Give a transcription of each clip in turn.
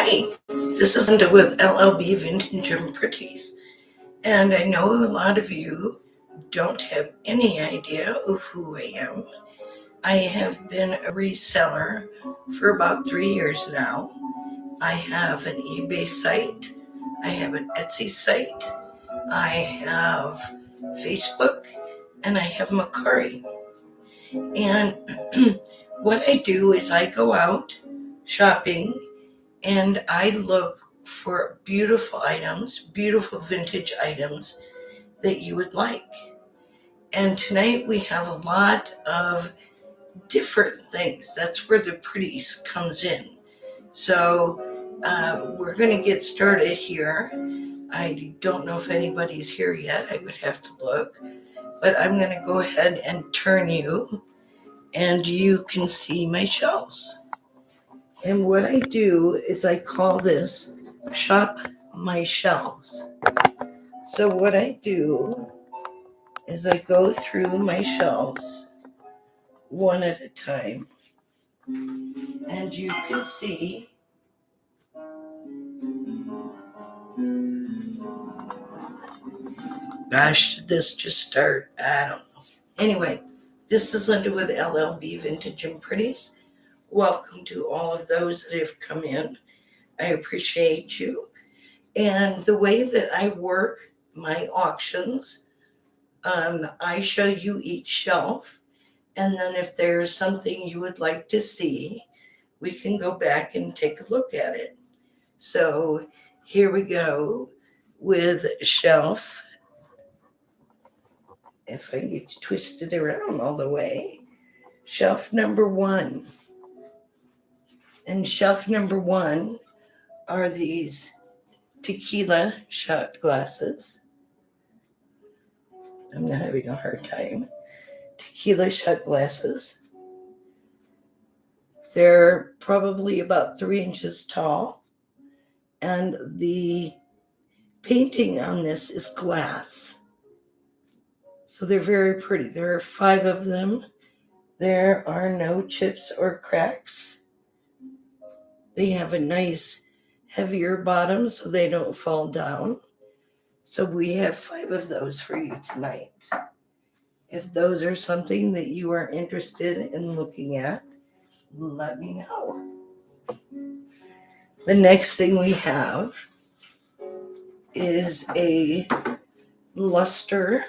Hi, this is Linda with LLB Vintage-Pretties, and I know a lot of you don't have any idea of who I am. I have been a reseller for about 3 years now. I have an eBay site, I have an Etsy site, I have Facebook, and I have Mercari. And what I do is I go out shopping and I look for beautiful items, beautiful vintage items that you would like. And tonight we have a lot of different things. That's where the pretties comes in. So we're going to get started here. I don't know if anybody's here yet. I would have to look. But I'm going to go ahead and turn you, and you can see my shelves. And what I do is I call this shop my shelves. So what I do is I go through my shelves one at a time, and you can see gosh, did this just start? I don't know. Anyway, this is Linda with LLB Vintage-Pretties. Welcome to all of those that have come in. I appreciate you. And the way that I work my auctions, I show you each shelf, and then if there's something you would like to see, we can go back and take a look at it. So here we go with shelf. If I get twisted around all the way, shelf number 1. And shelf number 1 are these tequila shot glasses. I'm not having a hard time. Tequila shot glasses. They're probably about 3 inches tall, and the painting on this is glass. So they're very pretty. There are 5 of them. There are no chips or cracks. They have a nice heavier bottom so they don't fall down. So we have 5 of those for you tonight. If those are something that you are interested in looking at, let me know. The next thing we have is a luster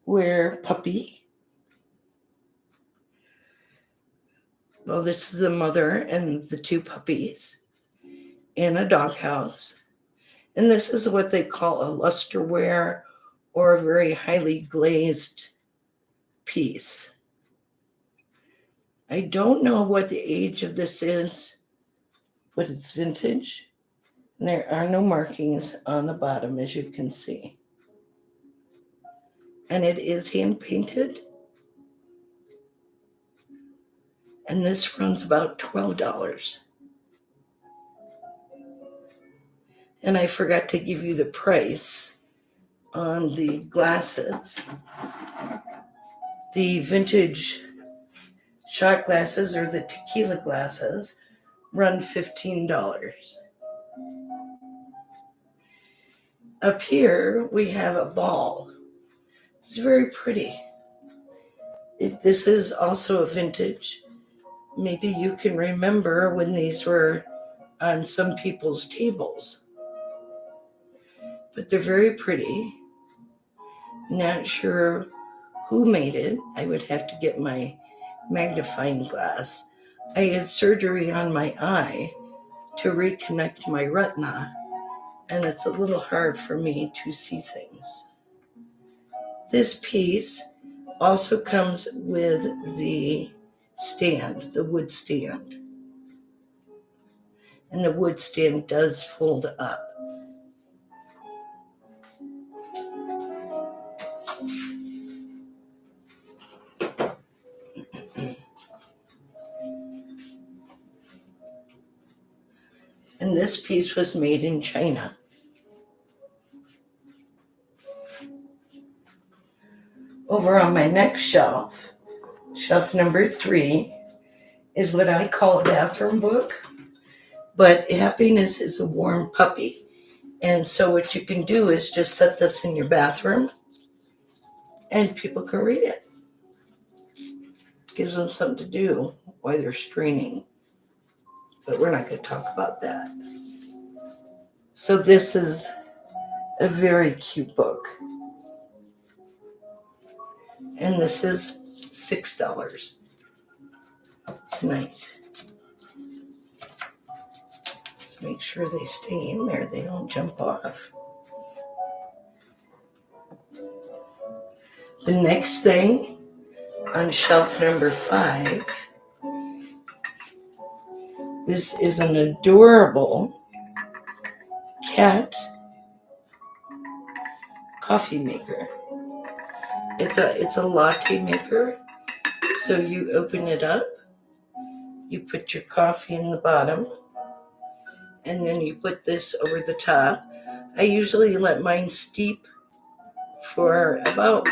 ware puppy. Well, this is the mother and the 2 puppies in a doghouse. And this is what they call a lusterware or a very highly glazed piece. I don't know what the age of this is, but it's vintage. And there are no markings on the bottom, as you can see. And it is hand painted. And this runs about $12. And I forgot to give you the price on the glasses. The vintage shot glasses, or the tequila glasses, run $15. Up here, we have a ball. It's very pretty. This is also a vintage. Maybe you can remember when these were on some people's tables. But they're very pretty. Not sure who made it. I would have to get my magnifying glass. I had surgery on my eye to reconnect my retina, and it's a little hard for me to see things. This piece also comes with the stand, the wood stand. And the wood stand does fold up. And this piece was made in China. Over on my next shelf, shelf number 3, is what I call a bathroom book. But happiness is a warm puppy. And so what you can do is just set this in your bathroom and people can read it. Gives them something to do while they're straining. But we're not going to talk about that. So this is a very cute book. And this is $6 tonight. Let's make sure they stay in there. They don't jump off. The next thing on shelf number 5, this is an adorable cat coffee maker. It's a latte maker. So you open it up, you put your coffee in the bottom, and then you put this over the top. I usually let mine steep for about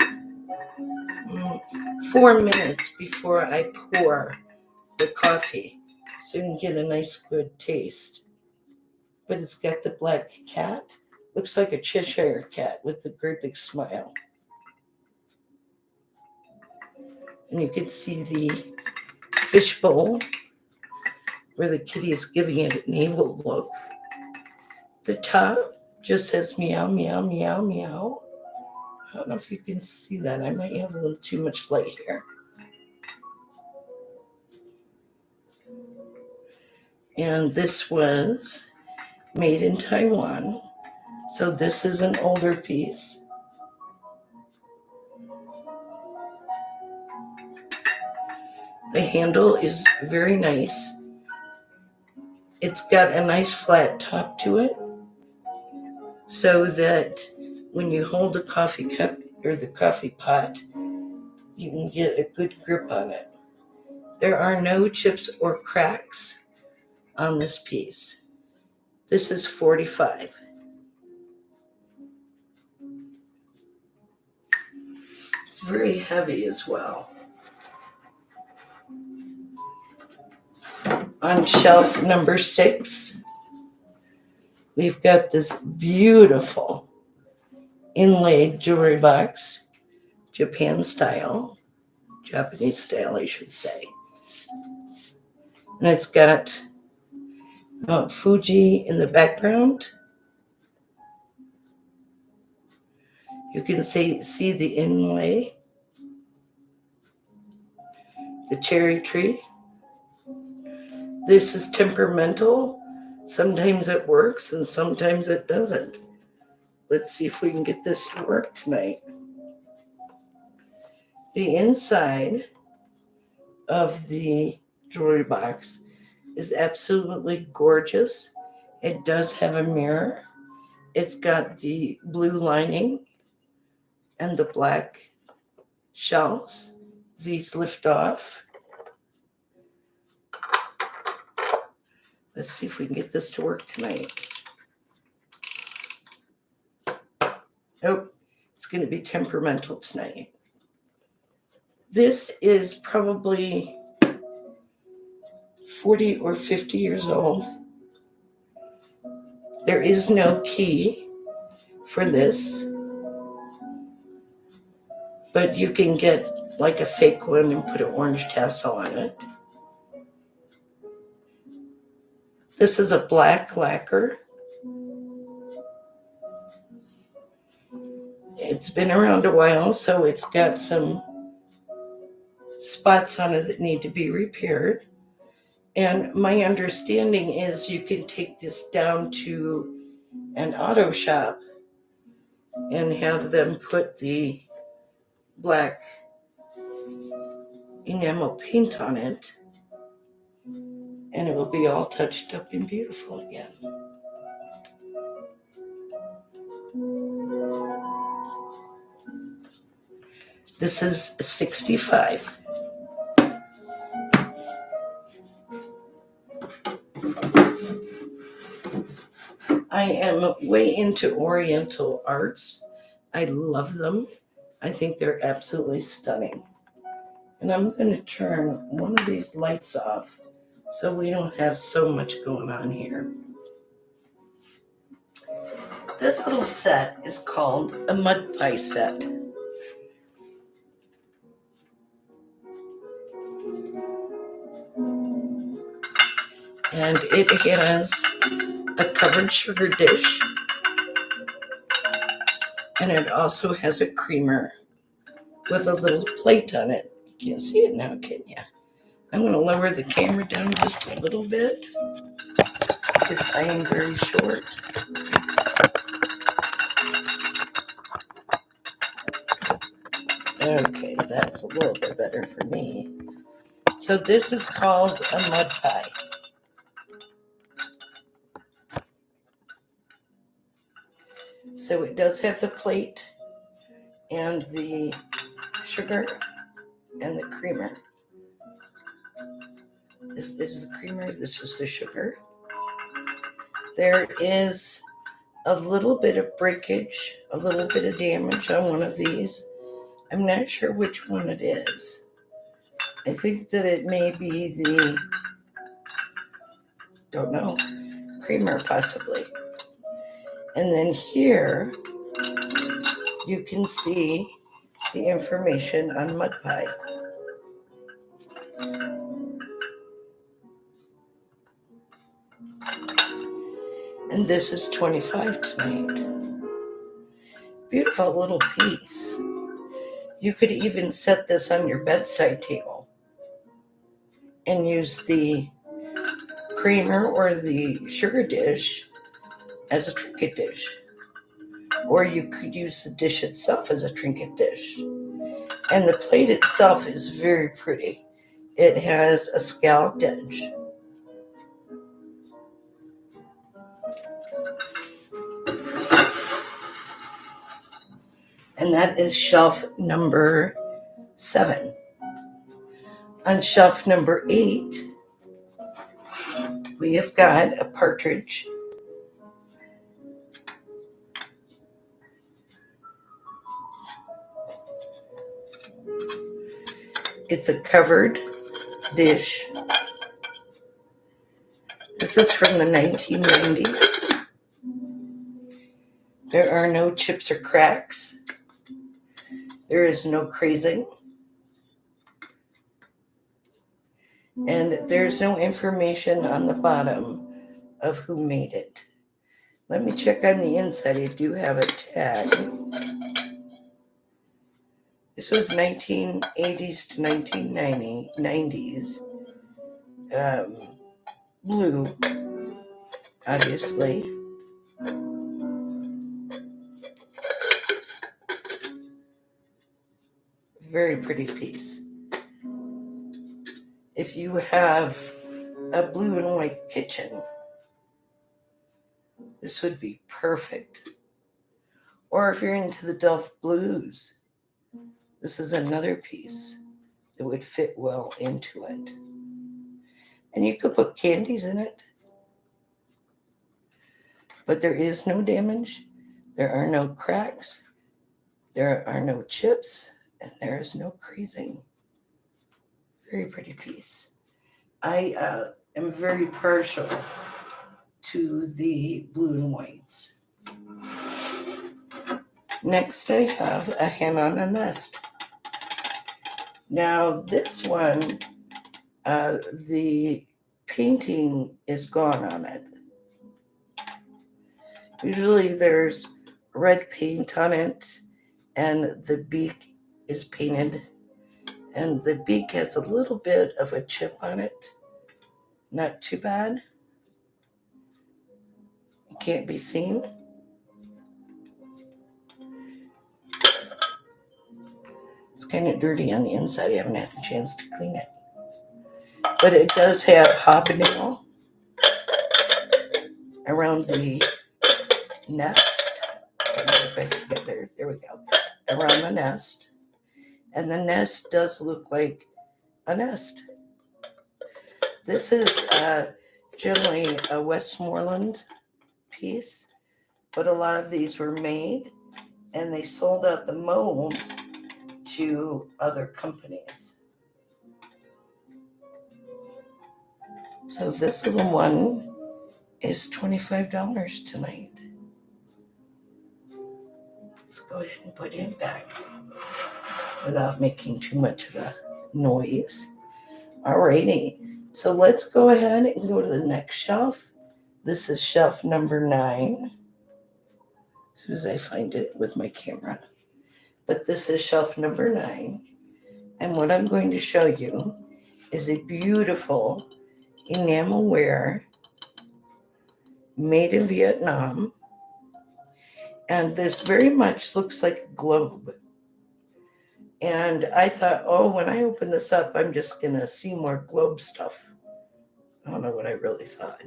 4 minutes before I pour the coffee, so you can get a nice good taste. But it's got the black cat. Looks like a Cheshire cat with a great big smile. And you can see the fishbowl where the kitty is giving it an evil look. The top just says meow, meow, meow, meow. I don't know if you can see that. I might have a little too much light here. And this was made in Taiwan. So this is an older piece. The handle is very nice. It's got a nice flat top to it, so that when you hold the coffee cup or the coffee pot, you can get a good grip on it. There are no chips or cracks on this piece. This is $45. It's very heavy as well. On shelf number 6, we've got this beautiful inlaid jewelry box, Japanese style, I should say. And it's got Mount Fuji in the background. You can see the inlay, the cherry tree. This is temperamental. Sometimes it works and sometimes it doesn't. Let's see if we can get this to work tonight. The inside of the jewelry box is absolutely gorgeous. It does have a mirror. It's got the blue lining and the black shells. These lift off. Let's see if we can get this to work tonight. Nope, it's going to be temperamental tonight. This is probably 40 or 50 years old. There is no key for this, but you can get like a fake one and put an orange tassel on it. This is a black lacquer. It's been around a while, so it's got some spots on it that need to be repaired. And my understanding is you can take this down to an auto shop and have them put the black enamel paint on it, and it will be all touched up and beautiful again. This is $65. I am way into Oriental arts. I love them. I think they're absolutely stunning. And I'm going to turn one of these lights off so we don't have so much going on here. This little set is called a mud pie set. And it has a covered sugar dish, and it also has a creamer with a little plate on it. You can't see it now, can you? I'm going to lower the camera down just a little bit because I am very short. Okay, that's a little bit better for me. So this is called a mud pie. So it does have the plate and the sugar and the creamer. This is the creamer, this is the sugar. There is a little bit of breakage, a little bit of damage on one of these. I'm not sure which one it is. I think that it may be the, don't know, creamer possibly. And then here you can see the information on mud pie. And this is 25 tonight. Beautiful little piece. You could even set this on your bedside table and use the creamer or the sugar dish as a trinket dish. Or you could use the dish itself as a trinket dish. And the plate itself is very pretty. It has a scalloped edge. And that is shelf number 7. On shelf number 8, we have got a partridge. It's a covered dish. This is from the 1990s. There are no chips or cracks. There is no crazing. And there's no information on the bottom of who made it. Let me check on the inside. I do have a tag. This was 1980s to 1990s. Blue, obviously. Very pretty piece. If you have a blue and white kitchen, this would be perfect. Or if you're into the Delft blues, this is another piece that would fit well into it. And you could put candies in it. But there is no damage. There are no cracks. There are no chips. And there is no creasing. Very pretty piece. I am very partial to the blue and whites. Next, I have a hen on a nest. Now, this one, the painting is gone on it. Usually there's red paint on it, and the beak is painted, and the beak has a little bit of a chip on it. Not too bad. It can't be seen. It's kind of dirty on the inside. I haven't had a chance to clean it. But it does have hobnail around the nest. Get back together. There we go. Around the nest. And the nest does look like a nest. This is generally a Westmoreland piece, but a lot of these were made and they sold out the molds to other companies. So this little one is $25 tonight. Let's go ahead and put him back without making too much of a noise. Alrighty, so let's go ahead and go to the next shelf. This is shelf number 9. As soon as I find it with my camera. But this is shelf number 9. And what I'm going to show you is a beautiful enamelware made in Vietnam. And this very much looks like a globe. And I thought, oh, when I open this up, I'm just going to see more globe stuff. I don't know what I really thought.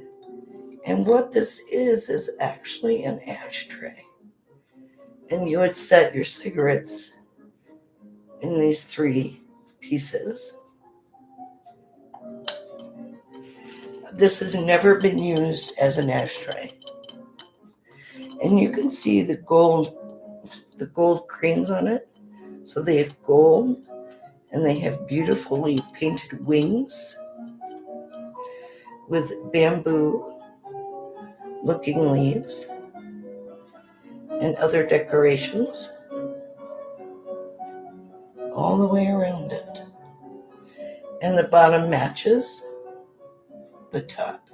And what this is actually an ashtray. And you would set your cigarettes in these 3 pieces. This has never been used as an ashtray. And you can see the gold cranes on it. So they have gold and they have beautifully painted wings with bamboo looking leaves and other decorations all the way around it. And the bottom matches the top.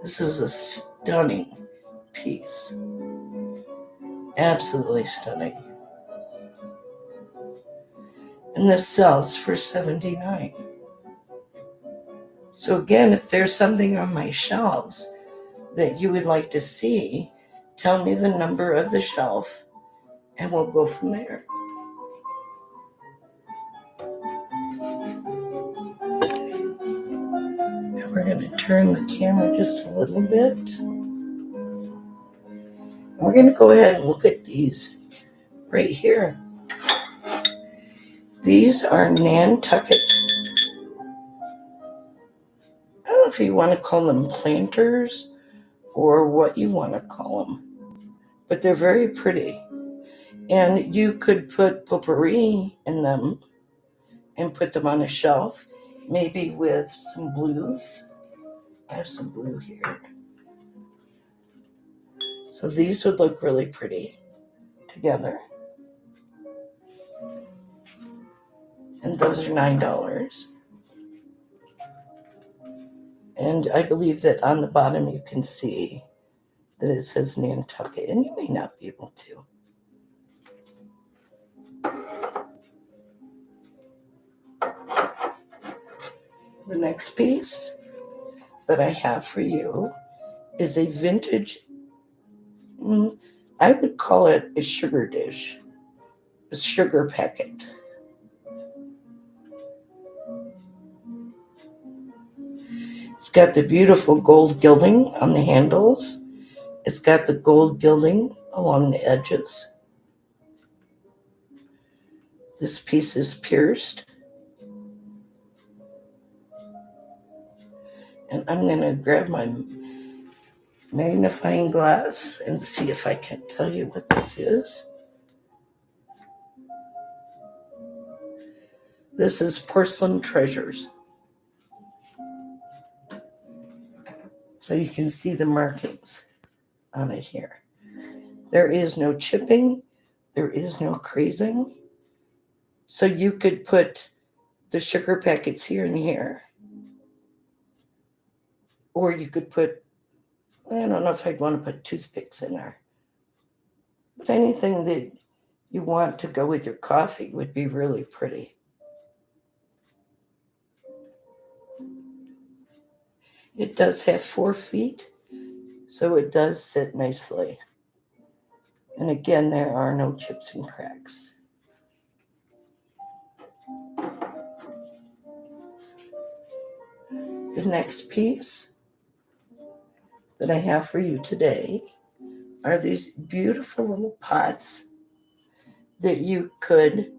This is a stunning piece. Absolutely stunning. And this sells for $79. So again, if there's something on my shelves that you would like to see, tell me the number of the shelf and we'll go from there. Now we're going to turn the camera just a little bit. We're going to go ahead and look at these right here. These are Nantucket. I don't know if you want to call them planters or what you want to call them, but they're very pretty. And you could put potpourri in them and put them on a shelf, maybe with some blues. I have some blue here. So these would look really pretty together. And those are $9. And I believe that on the bottom you can see that it says Nantucket, and you may not be able to. The next piece that I have for you is a vintage, I would call it a sugar dish, a sugar packet. It's got the beautiful gold gilding on the handles. It's got the gold gilding along the edges. This piece is pierced. And I'm going to grab my magnifying glass and see if I can tell you what this is. This is Porcelain Treasures. So you can see the markings on it here. There is no chipping. There is no crazing. So you could put the sugar packets here and here. Or you could put, I don't know if I'd want to put toothpicks in there. But anything that you want to go with your coffee would be really pretty. It does have 4 feet, so it does sit nicely. And again, there are no chips and cracks. The next piece that I have for you today are these beautiful little pots that you could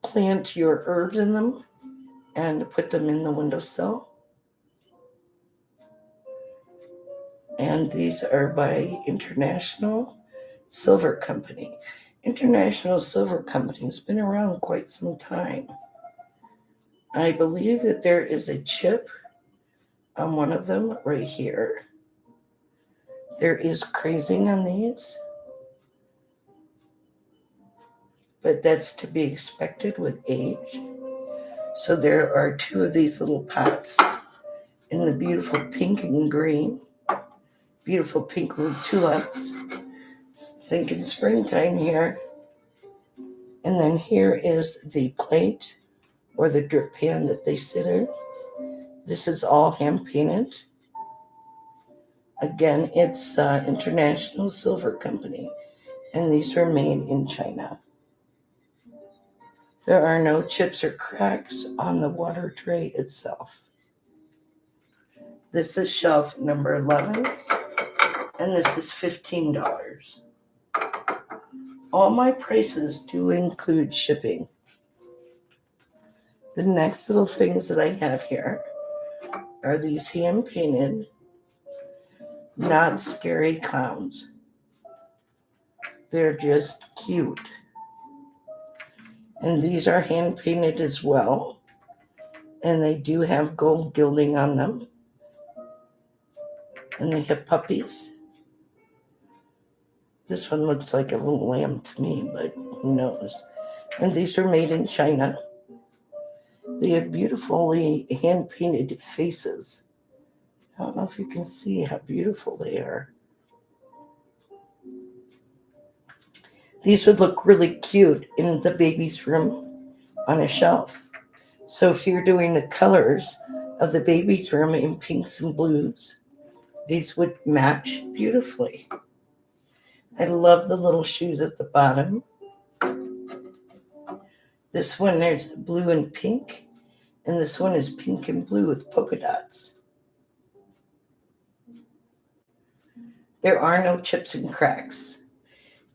plant your herbs in them and put them in the windowsill. And these are by International Silver Company. International Silver Company has been around quite some time. I believe that there is a chip on one of them right here. There is crazing on these, but that's to be expected with age. So there are two of these little pots in the beautiful pink and green, beautiful pink little tulips. Thinking springtime here. And then here is the plate or the drip pan that they sit in. This is all hand painted. Again, it's International Silver Company, and these were made in China. There are no chips or cracks on the water tray itself. This is shelf number 11, and this is $15. All my prices do include shipping. The next little things that I have here are these hand-painted, not scary clowns. They're just cute. And these are hand-painted as well. And they do have gold gilding on them. And they have puppies. This one looks like a little lamb to me, but who knows. And these are made in China. They have beautifully hand-painted faces. I don't know if you can see how beautiful they are. These would look really cute in the baby's room on a shelf. So if you're doing the colors of the baby's room in pinks and blues, these would match beautifully. I love the little shoes at the bottom. This one there's blue and pink, and this one is pink and blue with polka dots. There are no chips and cracks.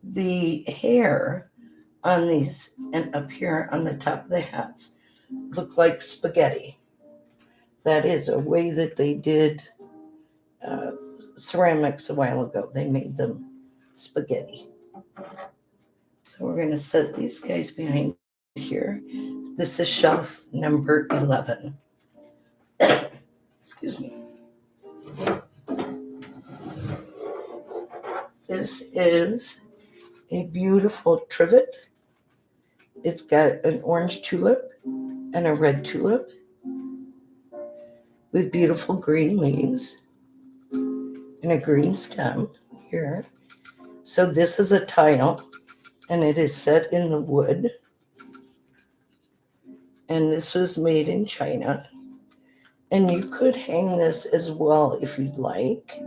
The hair on these and up here on the top of the hats look like spaghetti. That is a way that they did ceramics a while ago. They made them spaghetti. So we're going to set these guys behind here. This is shelf number 11. Excuse me. This is a beautiful trivet. It's got an orange tulip and a red tulip with beautiful green leaves and a green stem here. So this is a tile, and it is set in the wood. And this was made in China. And you could hang this as well if you'd like.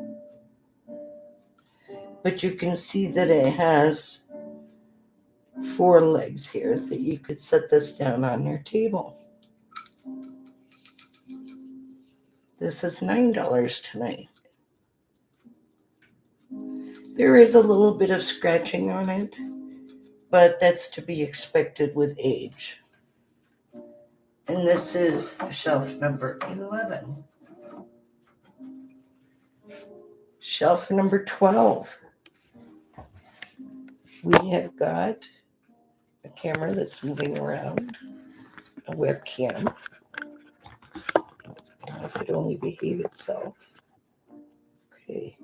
But you can see that it has 4 legs here that you could set this down on your table. This is $9 tonight. There is a little bit of scratching on it, but that's to be expected with age. And this is shelf number 11. Shelf number 12. We have got a camera that's moving around, a webcam. If it only behave itself. Okay.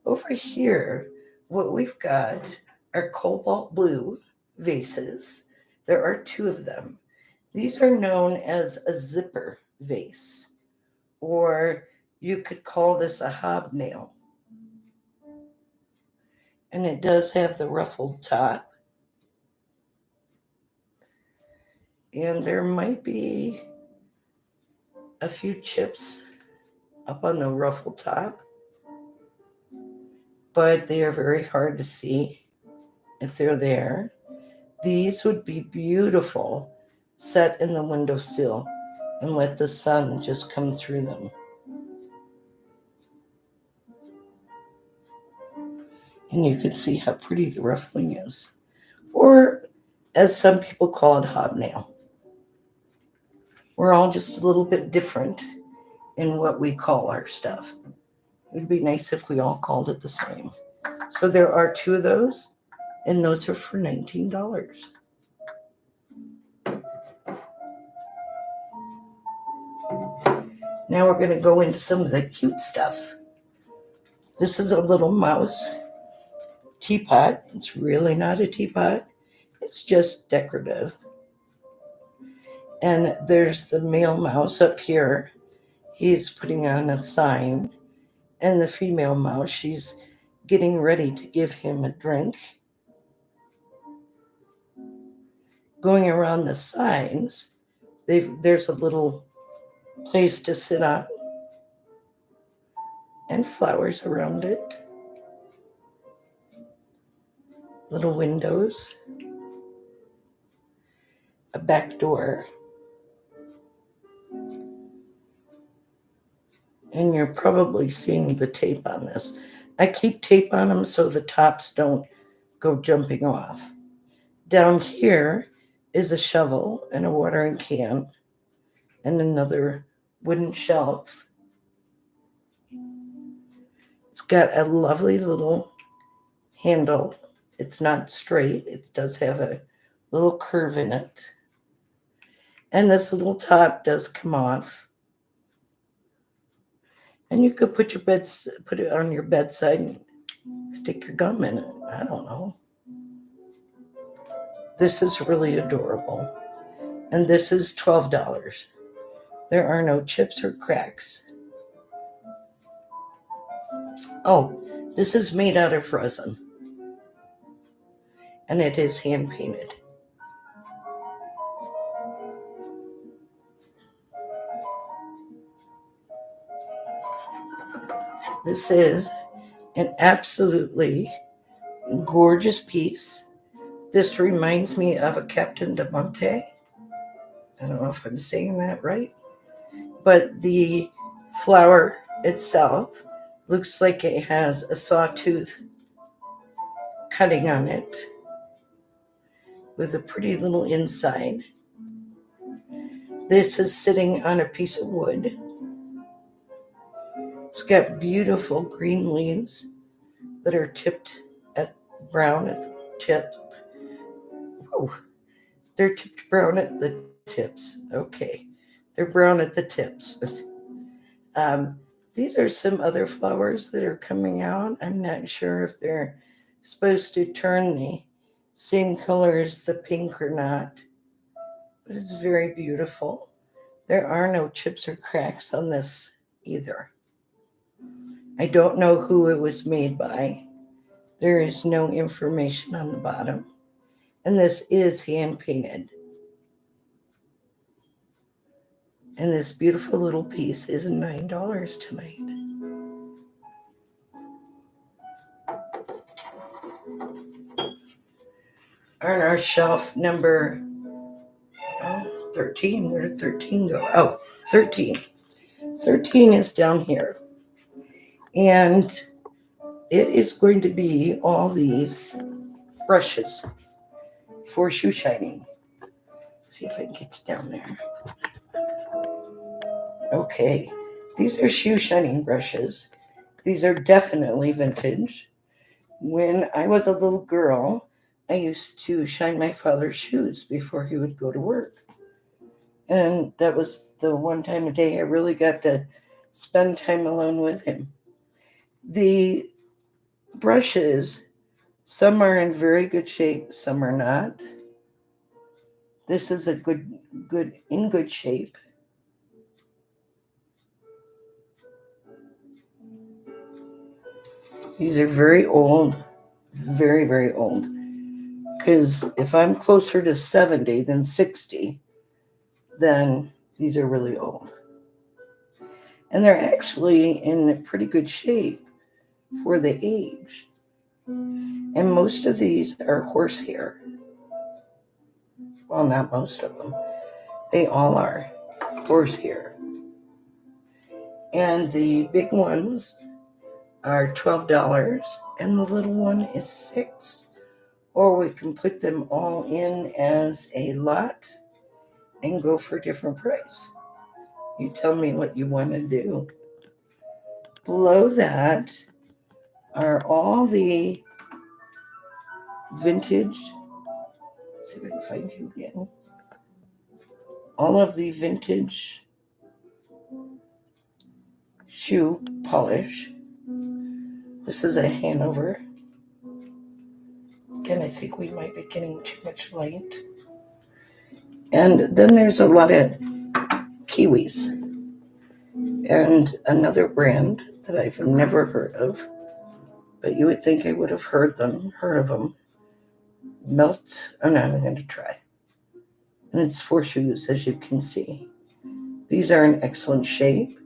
Over here, what we've got are cobalt blue vases. There are 2 of them. These are known as a zipper vase, or you could call this a hobnail. And it does have the ruffled top. And there might be a few chips up on the ruffled top, but they are very hard to see if they're there. These would be beautiful set in the windowsill and let the sun just come through them. And you can see how pretty the ruffling is. Or, as some people call it, hobnail. We're all just a little bit different in what we call our stuff. It would be nice if we all called it the same. So there are 2 of those, and those are for $19. Now we're going to go into some of the cute stuff. This is a little mouse teapot. It's really not a teapot. It's just decorative. And there's the male mouse up here. He's putting on a sign. And the female mouse, she's getting ready to give him a drink. Going around the signs, there's a little place to sit on and flowers around it. Little windows. A back door. And you're probably seeing the tape on this. I keep tape on them so the tops don't go jumping off. Down here is a shovel and a watering can and another wooden shelf. It's got a lovely little handle. It's not straight. It does have a little curve in it. And this little top does come off. And you could put it on your bedside and stick your gum in it. I don't know. This is really adorable. And this is $12. There are no chips or cracks. Oh, this is made out of resin. And it is hand painted. This is an absolutely gorgeous piece. This reminds me of a Captain de Monte. I don't know if I'm saying that right. But the flower itself looks like it has a sawtooth cutting on it with a pretty little inside. This is sitting on a piece of wood. It's got beautiful green leaves that are tipped at brown at the tip. Oh, they're tipped brown at the tips. Okay, they're brown at the tips. These are some other flowers that are coming out. I'm not sure if they're supposed to turn the same color as the pink or not, but it's very beautiful. There are no chips or cracks on this either. I don't know who it was made by. There is no information on the bottom. And this is hand painted. And this beautiful little piece is $9 tonight. On our shelf number 13, where did 13 go? Oh, 13. 13 is down here. And it is going to be all these brushes for shoe shining. Let's see if I can get down there. Okay, these are shoe shining brushes. These are definitely vintage. When I was a little girl, I used to shine my father's shoes before he would go to work. And that was the one time a day I really got to spend time alone with him. The brushes, some are in very good shape, some are not. This is a in good shape. These are very old, very, very old. Because if I'm closer to 70 than 60, then these are really old. And they're actually in pretty good shape for the age. And most of these are horsehair. Well, not most of them. They all are horsehair. And the big ones are $12 and the little one is $6. Or we can put them all in as a lot and go for a different price. You tell me what you want to do. Below that are all the vintage. Let's see if I can find you again. All of the vintage shoe polish. This is a Hanover. Again, I think we might be getting too much light. And then there's a lot of kiwis. And another brand that I've never heard of, but you would think I would have heard of them. Melt. Oh no, I'm going to try. And it's 4 shoes, as you can see. These are in excellent shape.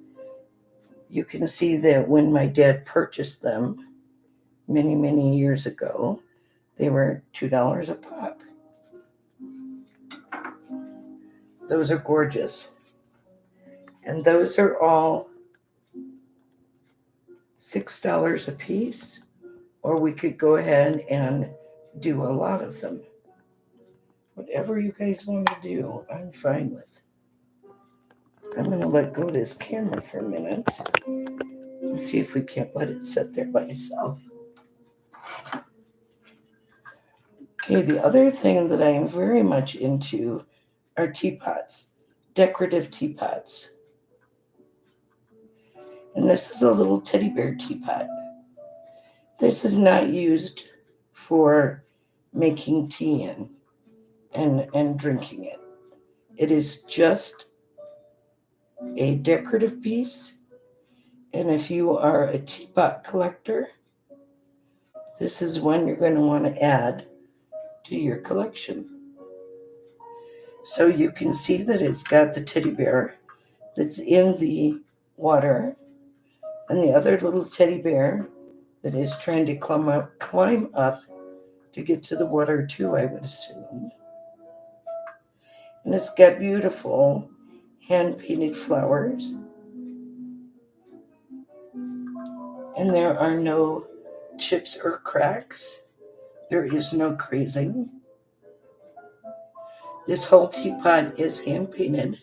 You can see that when my dad purchased them many, many years ago, they were $2 a pop. Those are gorgeous. And those are all $6 a piece, or we could go ahead and do a lot of them. Whatever you guys want to do, I'm fine with. I'm going to let go of this camera for a minute and see if we can't let it sit there by itself. Okay, the other thing that I am very much into are teapots, decorative teapots. And this is a little teddy bear teapot. This is not used for making tea in and drinking it. It is just a decorative piece. And if you are a teapot collector, this is one you're going to want to add to your collection. So you can see that it's got the teddy bear that's in the water and the other little teddy bear that is trying to climb up to get to the water too, I would assume. And it's got beautiful hand-painted flowers. And there are no chips or cracks. There is no crazing. This whole teapot is hand-painted.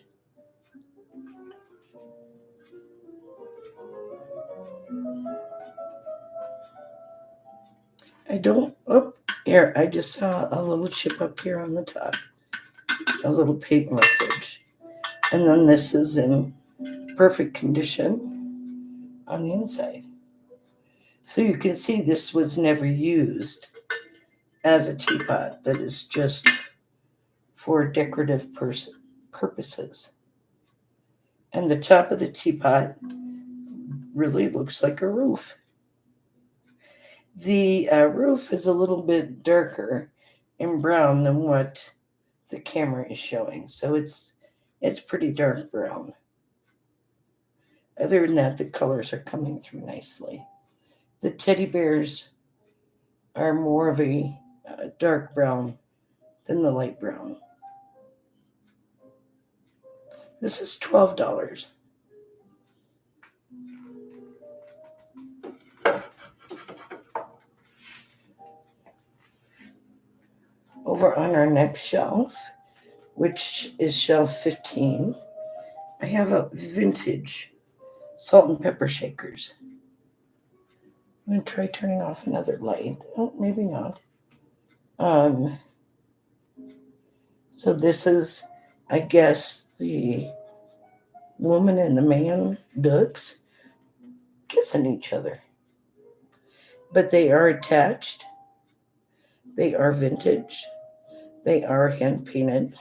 I just saw a little chip up here on the top. A little paint message. And then this is in perfect condition on the inside. So you can see this was never used as a teapot. That is just for decorative purposes. And the top of the teapot really looks like a roof. The roof is a little bit darker in brown than what the camera is showing. So it's pretty dark brown. Other than that, the colors are coming through nicely. The teddy bears are more of a dark brown than the light brown. This is $12. Over on our next shelf, which is shelf 15, I have a vintage salt and pepper shakers. I'm going to try turning off another light. Oh, maybe not. So this is, I guess, the woman and the man ducks kissing each other. But they are attached. They are vintage. They are hand painted.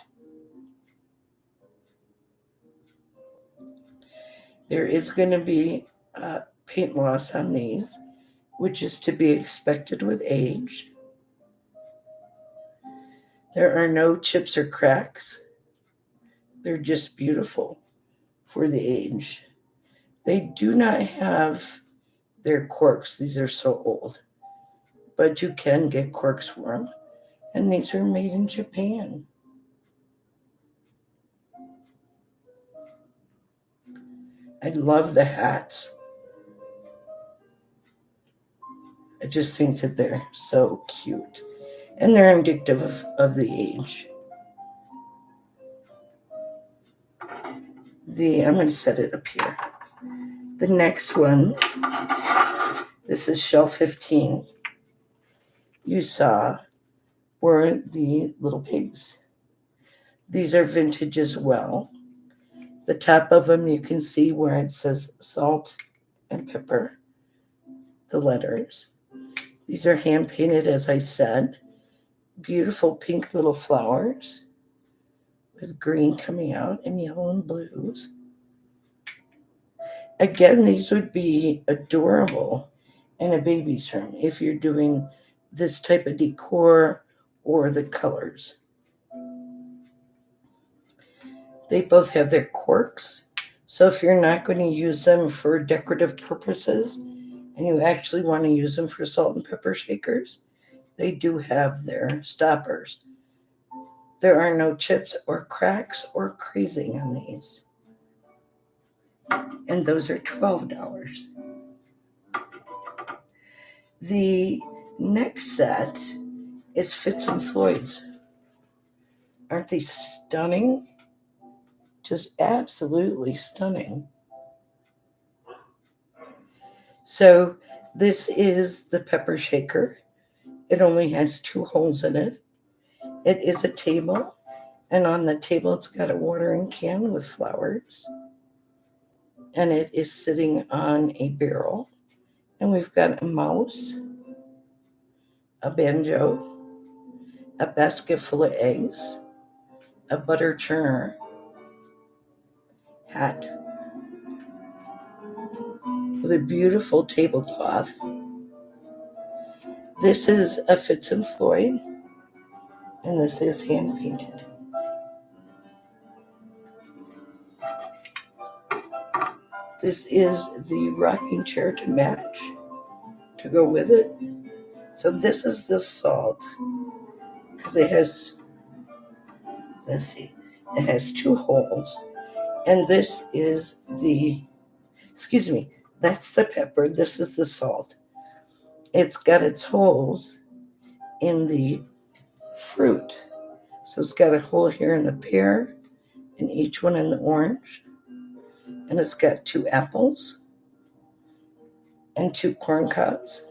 There is going to be paint loss on these, which is to be expected with age. There are no chips or cracks. They're just beautiful for the age. They do not have their corks. These are so old. But you can get corks for them. And these are made in Japan. I love the hats. I just think that they're so cute. And they're indicative of the age. I'm going to set it up here. The next ones, this is shelf 15, you saw, were the little pigs. These are vintage as well. The top of them, you can see where it says salt and pepper, the letters. These are hand painted, as I said. Beautiful pink little flowers with green coming out and yellow and blues. Again, these would be adorable in a baby's room if you're doing this type of decor or the colors. They both have their corks. So if you're not going to use them for decorative purposes and you actually want to use them for salt and pepper shakers, they do have their stoppers. There are no chips or cracks or crazing on these. And those are $12. The next set is Fitz and Floyd's. Aren't they stunning? Just absolutely stunning. So this is the pepper shaker. It only has 2 holes in it. It is a table, and on the table it's got a watering can with flowers. And it is sitting on a barrel. And we've got a mouse, a banjo, a basket full of eggs, a butter churner, hat with a beautiful tablecloth. This is a Fitz and Floyd, and this is hand painted. This is the rocking chair to match, to go with it. So this is the salt, because it has, let's see, it has 2 holes. And this is that's the pepper. This is the salt. It's got its holes in the fruit. So it's got a hole here in the pear, and each one in the orange. And it's got 2 apples and 2 corn cobs.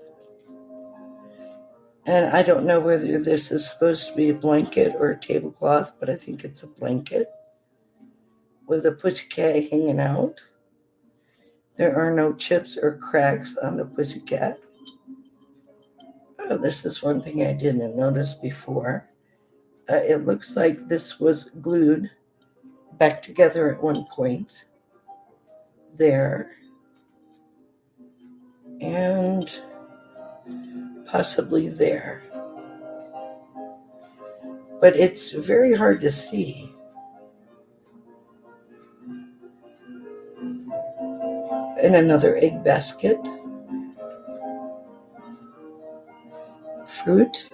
And I don't know whether this is supposed to be a blanket or a tablecloth, but I think it's a blanket with a pussycat hanging out. There are no chips or cracks on the pussycat. Oh, this is one thing I didn't notice before. It looks like this was glued back together at one point. There. And possibly there. But it's very hard to see. And another egg basket. Fruit.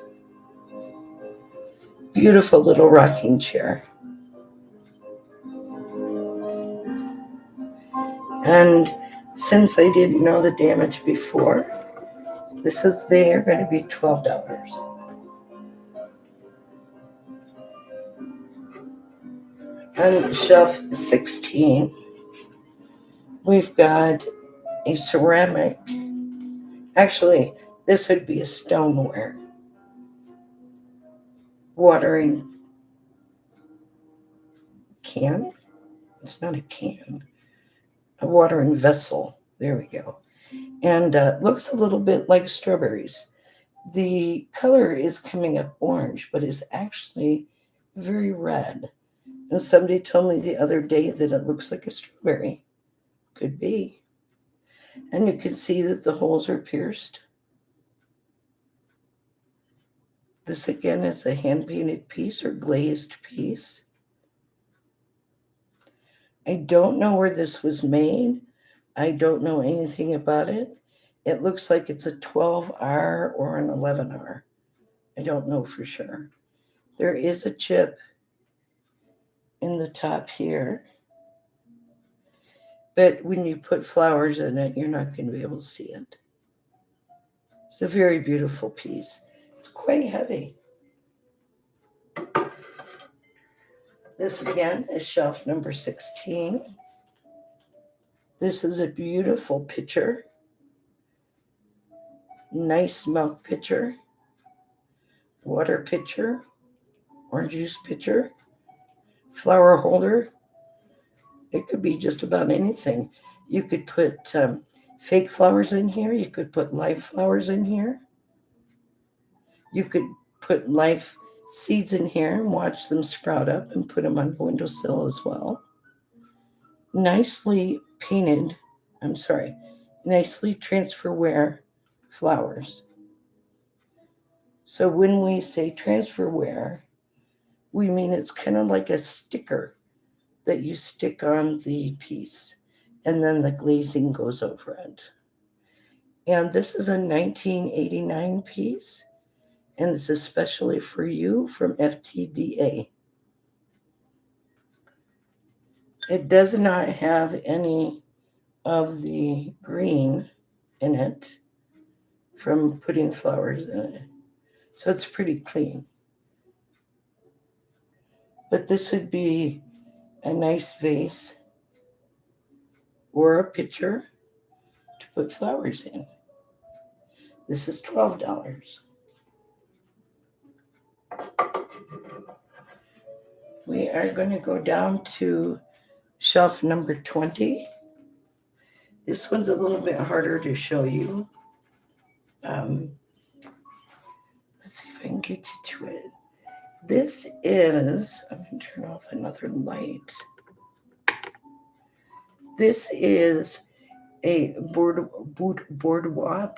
Beautiful little rocking chair. And since I didn't know the damage before, they are going to be $12. On shelf 16, we've got a ceramic. Actually, this would be a stoneware watering can. It's not a can. A watering vessel. There we go. And looks a little bit like strawberries. The color is coming up orange, but is actually very red. And somebody told me the other day that it looks like a strawberry. Could be. And you can see that the holes are pierced. This again is a hand-painted piece or glazed piece. I don't know where this was made. I don't know anything about it. It looks like it's a 12R or an 11R. I don't know for sure. There is a chip in the top here. But when you put flowers in it, you're not going to be able to see it. It's a very beautiful piece. It's quite heavy. This again is shelf number 16. This is a beautiful pitcher. Nice milk pitcher. Water pitcher. Orange juice pitcher. Flower holder. It could be just about anything. You could put fake flowers in here. You could put live flowers in here. You could put live seeds in here and watch them sprout up and put them on the windowsill as well. Nicely painted, nicely transfer wear flowers. So when we say transfer wear, we mean it's kind of like a sticker that you stick on the piece and then the glazing goes over it. And this is a 1989 piece, and it's especially for you from FTDA. It does not have any of the green in it from putting flowers in it. So it's pretty clean. But this would be a nice vase or a pitcher to put flowers in. This is $12. We are going to go down to shelf number 20. This one's a little bit harder to show you. Let's see if I can get you to it. This is, I'm going to turn off another light. This is a boudoir.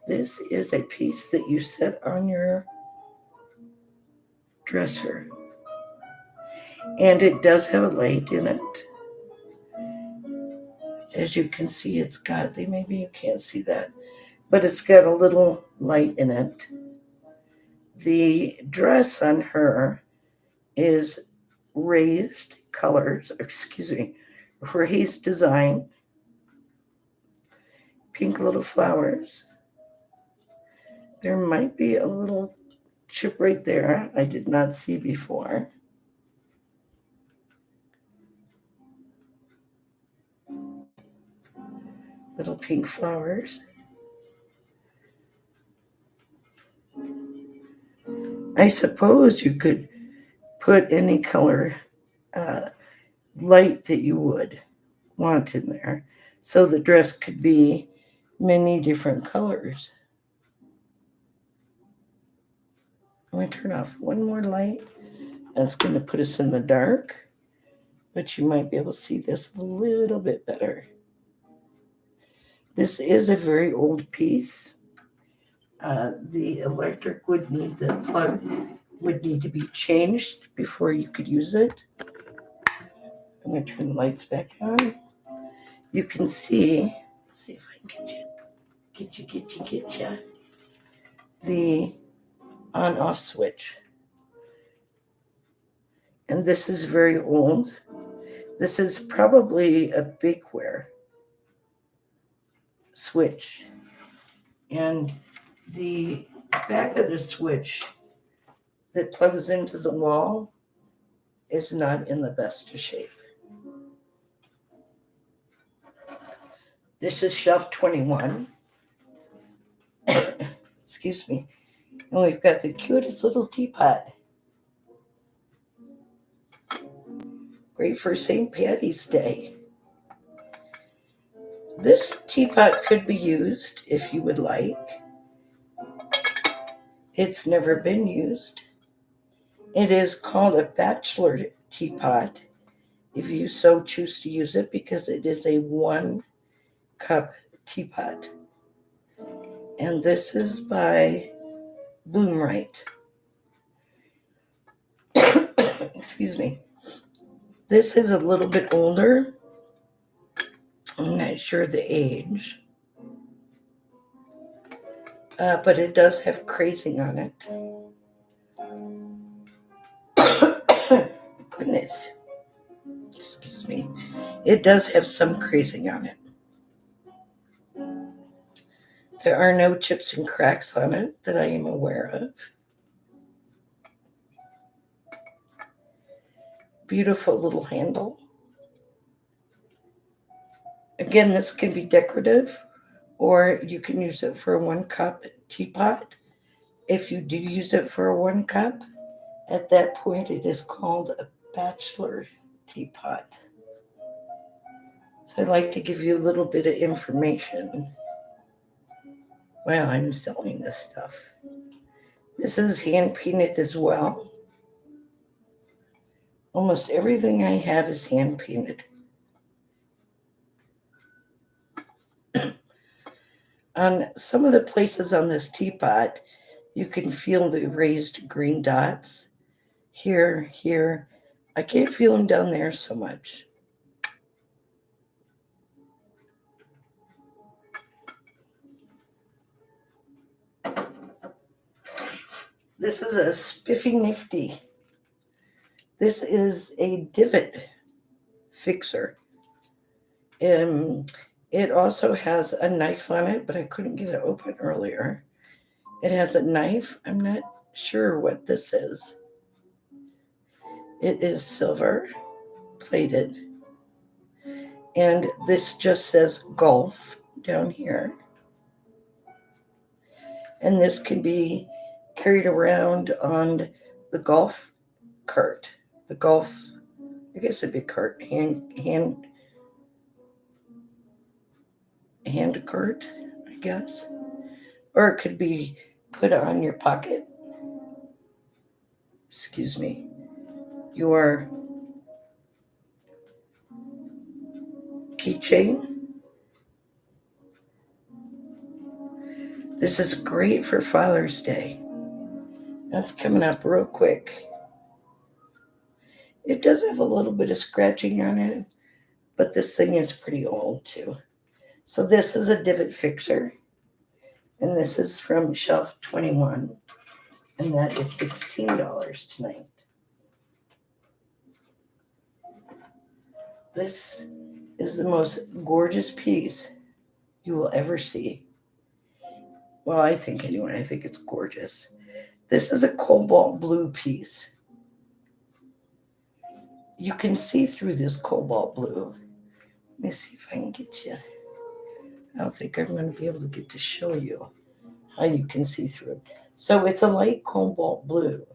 This is a piece that you set on your dresser. And it does have a light in it. As you can see, it's got, maybe you can't see that, but it's got a little light in it. The dress on her is raised design, pink little flowers. There might be a little chip right there I did not see before. Little pink flowers. I suppose you could put any color light that you would want in there. So the dress could be many different colors. I'm going to turn off one more light. That's going to put us in the dark, but you might be able to see this a little bit better. This is a very old piece. The electric the plug would need to be changed before you could use it. I'm going to turn the lights back on. You can see, let's see if I can get you, the on-off switch. And this is very old. This is probably a bakeware switch. And the back of the switch that plugs into the wall is not in the best of shape. This is shelf 21. Excuse me. And we've got the cutest little teapot. Great for St. Patty's Day. This teapot could be used if you would like. It's never been used. It is called a bachelor teapot if you so choose to use it, because it is a 1-cup teapot. And this is by Bloomright. Excuse me. This is a little bit older. I'm not sure the age. But it does have crazing on it. Goodness. Excuse me. It does have some crazing on it. There are no chips and cracks on it that I am aware of. Beautiful little handle. Again, this can be decorative, or you can use it for a 1-cup teapot. If you do use it for a 1-cup, at that point it is called a bachelor teapot. So I'd like to give you a little bit of information while I'm selling this stuff. This is hand painted as well. Almost everything I have is hand painted. On some of the places on this teapot, you can feel the raised green dots. Here. I can't feel them down there so much. This is a spiffy nifty. This is a divot fixer. It also has a knife on it, but I couldn't get it open earlier. It has a knife. I'm not sure what this is. It is silver plated. And this just says golf down here. And this can be carried around on the golf cart. The golf, I guess it'd be cart, hand cart, I guess. Or it could be put on your pocket. Excuse me. Your keychain. This is great for Father's Day. That's coming up real quick. It does have a little bit of scratching on it, but this thing is pretty old too. So this is a divot fixer, and this is from shelf 21, and that is $16 tonight. This is the most gorgeous piece you will ever see. Well, I think anyway, I think it's gorgeous. This is a cobalt blue piece. You can see through this cobalt blue. Let me see if I can get you. I don't think I'm going to be able to get to show you how you can see through it. So it's a light cobalt blue,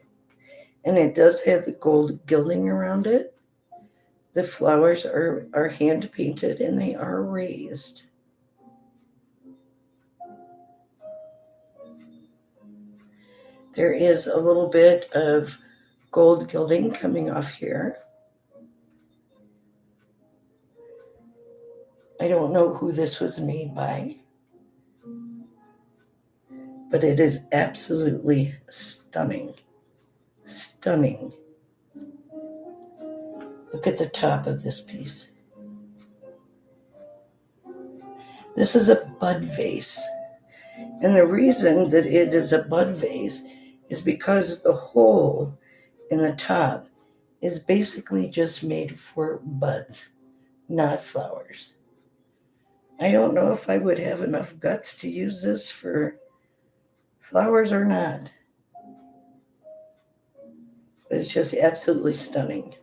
and it does have the gold gilding around it. The flowers are hand painted and they are raised. There is a little bit of gold gilding coming off here. I don't know who this was made by, but it is absolutely stunning. Stunning. Look at the top of this piece. This is a bud vase. And the reason that it is a bud vase is because the hole in the top is basically just made for buds, not flowers. I don't know if I would have enough guts to use this for flowers or not. It's just absolutely stunning.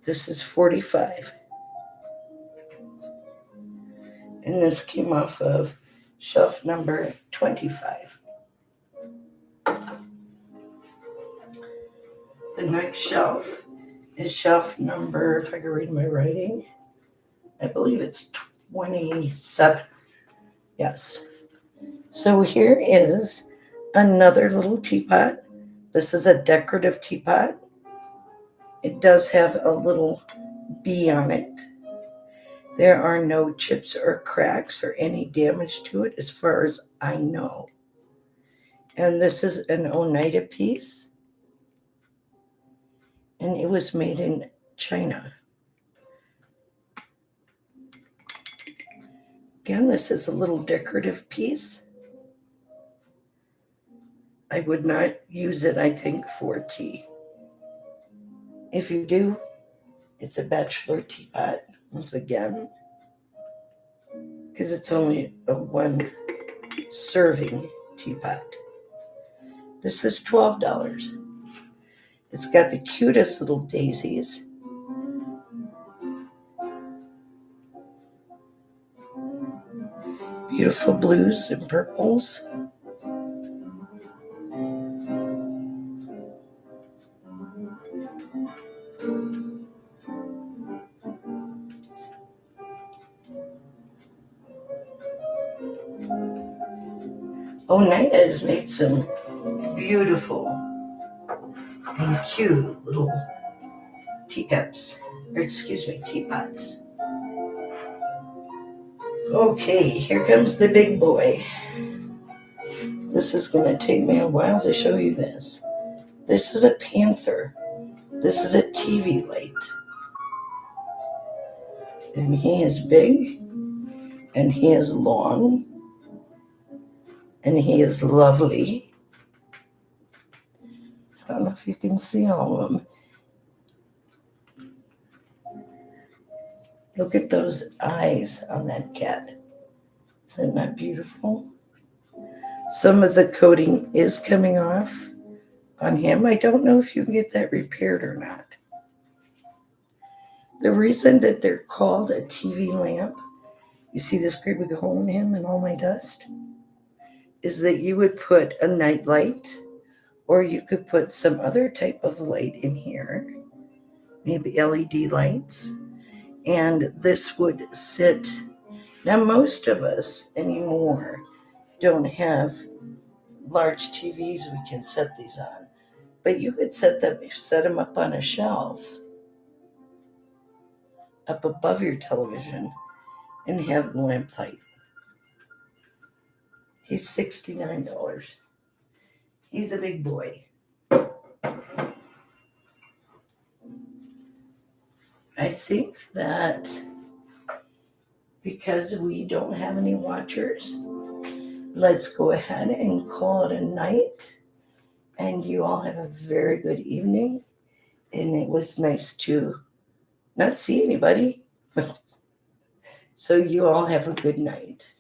This is 45. And this came off of shelf number 25. The next shelf is shelf number, if I can read my writing, I believe it's 27. Yes. So here is another little teapot. This is a decorative teapot. It does have a little bee on it. There are no chips or cracks or any damage to it as far as I know. And this is an Oneida piece. And it was made in China. Again, this is a little decorative piece. I would not use it, I think, for tea. If you do, it's a bachelor teapot, once again, because it's only a one serving teapot. This is $12. It's got the cutest little daisies. Beautiful blues and purples. Oneida has made some beautiful and cute little teacups, or excuse me, teapots. Okay, here comes the big boy. This is going to take me a while to show you this. This is a panther. This is a TV light. And he is big, and he is long, and he is lovely. I don't know if you can see all of them. Look at those eyes on that cat. Isn't that beautiful? Some of the coating is coming off on him. I don't know if you can get that repaired or not. The reason that they're called a TV lamp, you see this great big hole in him and all my dust, is that you would put a night light, or you could put some other type of light in here, maybe LED lights, and this would sit. Now, most of us anymore don't have large TVs we can set these on, but you could set them up on a shelf up above your television and have the lamp light. He's $69. He's a big boy. I think that because we don't have any watchers, let's go ahead and call it a night. And you all have a very good evening. And it was nice to not see anybody. So you all have a good night.